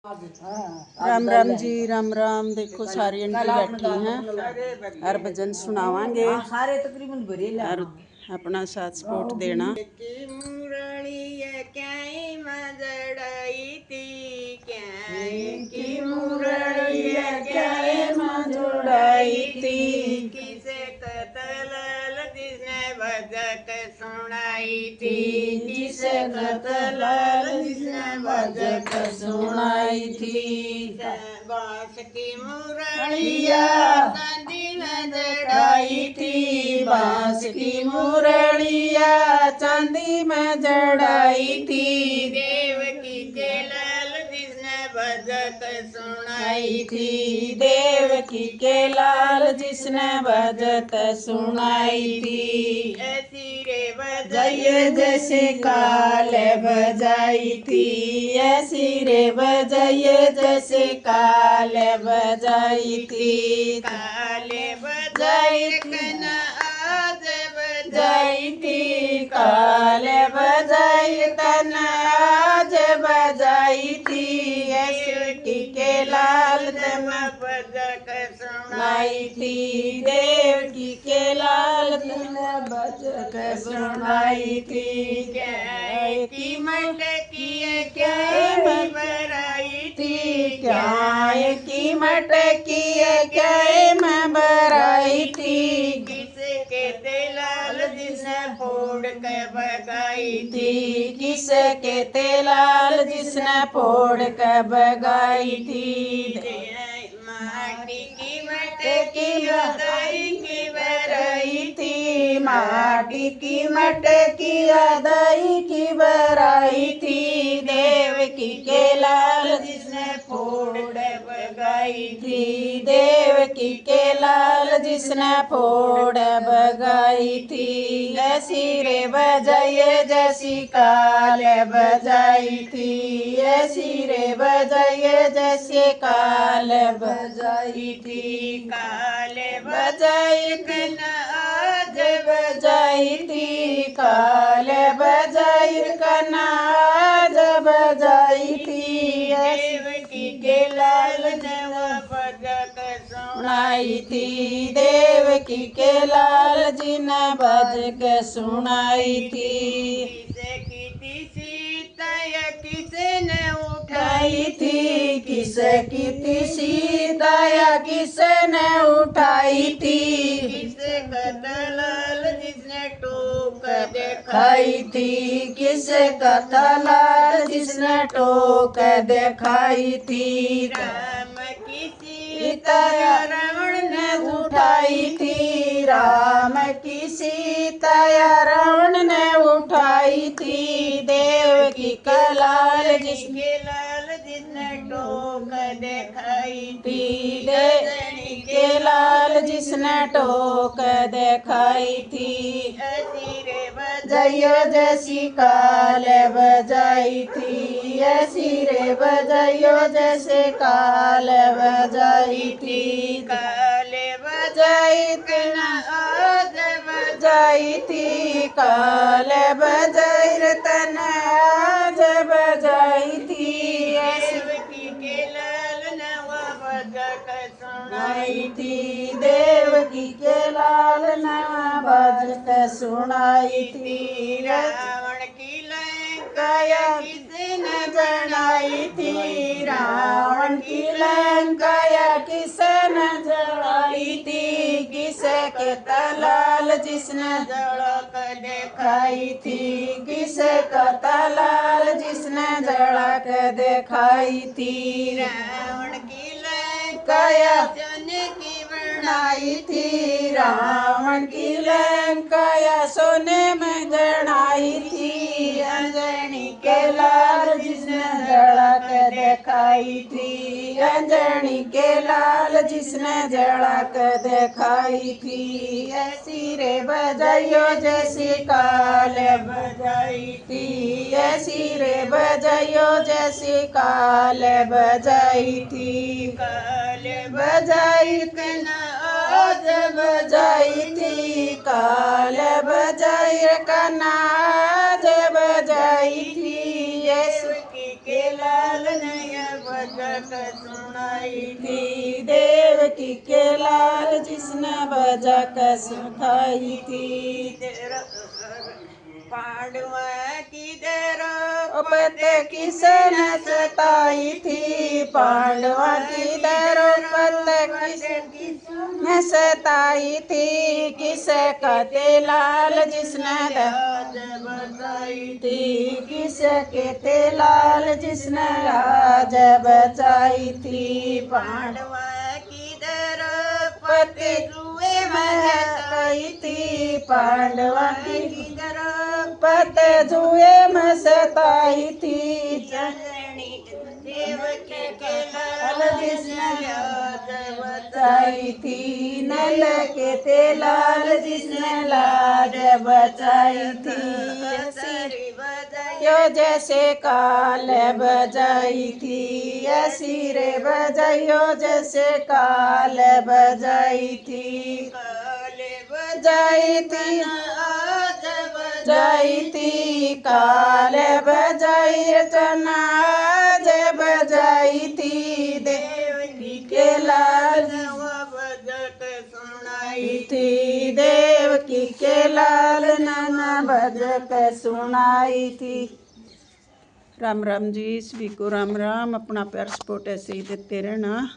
राम राम जी, राम राम। देखो सारी आंटी बैठी हैं और भजन सुनावांगे सारे तकरीबन भरे और अपना साथ सपोर्ट देना। मुरली क्या मजड़ाई थी, क्या मुरली क्या मजड़ाई थी, किसे कतलाल जिसने भजक सुनाई थी, जिसे कतलाल जिसने भजक सुनाई थी। बांस की मुरलिया चांदी में जड़ाई थी, बांस की मुरलिया चांदी में जड़ाई थी। देवकी के लाल जिसने भजक सुनाई थी, देवकी के लाल जिसने भजत सुनाई थी। ऐसी रे जय जैसे काल बजाई थी, ऐसी रे बजय जैसे काल बजाई थी। काले बजाई कना आज बजाई थी, काल बजाई तन आज बजाई थी। देवकी के लाल तम भजक सुनाई थी, देवकी के लाल तम भजक सुनाई थी। की मटकी क्या बराई थी, क्या की मटकी क्या मैं बराई थी। किसके तेलाल जिसने फोड़ के बगाई थी, किसके तेलाल जिसने फोड़ के बगाई थी। माटी की मटकी दही की बराई थी, माटी की मटकी दही की बराई थी। देवकी के लाल जिसने फोड़ बगाई थी, देवकी के लाल जिसने फोड़ बगाई थी। ऐसी रे बजाइए जैसी काल बजाई थी, ऐसी रे बजाइए जैसे काल बजाई थी। काले बजाई थी आज बजाई थी, काल बजाई कना आज बजाई थी। देवकी के लाल नवा भजक सुनाई थी, देवकी के लाल जी ने भजक सुनाई थी। किसे की सीता या किसे ने उठाई उठाई थी, किस की थी सीता या किसने उठाई थी। किसे कतलाल जिसने टोक खाई थी, किस कतलाल जिसने टोक दिखाई थी। राम की सीता रावण ने उठाई थी, राम की सीता रावण ने उठाई थी। देवकी का लाल जिसके लाल जिसने टोक दिखाई थी, देवकी के लाल जिसने टोक दिखाई थी। ऐसी रे जयो जैसी काल बजाई थी, ऐसी रे बजायो जैसे काल बजाई थी। काले बजाई थी आज बजाई थी, काल बजाई रतन आज बजाई थी। देवकी के लाल नवा भजक सुनाई थी, देवकी के लाल नवा भजक सुनाई थी। रावण की लंका काया किसने जड़ाई थी, रावण की लंका किसने जड़ाई थी। किसे के तलाल जिसने जड़क दिखाई थी, किसे का तलाल जिसने जड़क दिखाई थी। रावण की लंका काया सोने की बनाई थी, रावण की लंका सोने में जड़ाई थी। अंजनी के लाल जिसने जड़क दिखाई थी, अंजनी के लाल जिसने जड़क दिखाई थी। ऐसी रे बजाइयो जैसी काल बजाई थी, ऐसी रे बजाइयो जैसी काल बजाई थी। काले बजाई कना आज बजाई थी, काल बजाई कना आज बजाई थी। देवकी के लाल नया बजट सुनाई थी देवकी के लाल जिसने बजट सुनाई थी। पांडवा की देर पते किसने सताई थी, पांडवा की पते किसने सताई थी, किसे कहते लाल जिसने बचाई थी, किसे कहते लाल जिसने लाज बचाई थी। पांडवा की देर पति जुए महताई थी, पांडवा की दर पते जुए में सताई थी, देवकी के लाल लाल जिसने लाज बचाई थी, नल के ते लाल जिसने लाज बचाई थी। बचाई बजाई यो जैसे काल बजाई थी, ऐसी रे बजाइयो जैसे काल बजाई थी, काले बजाई थी आज बजाई थी, काल बजाई रचना आज बजाई थी, देवकी के लाल बजट सुनाई थी, देवकी के लाल नाना बजक सुनाई थी। राम राम जी, सभी को राम राम। अपना प्यार सपोर्ट ऐसे ही देते रहना।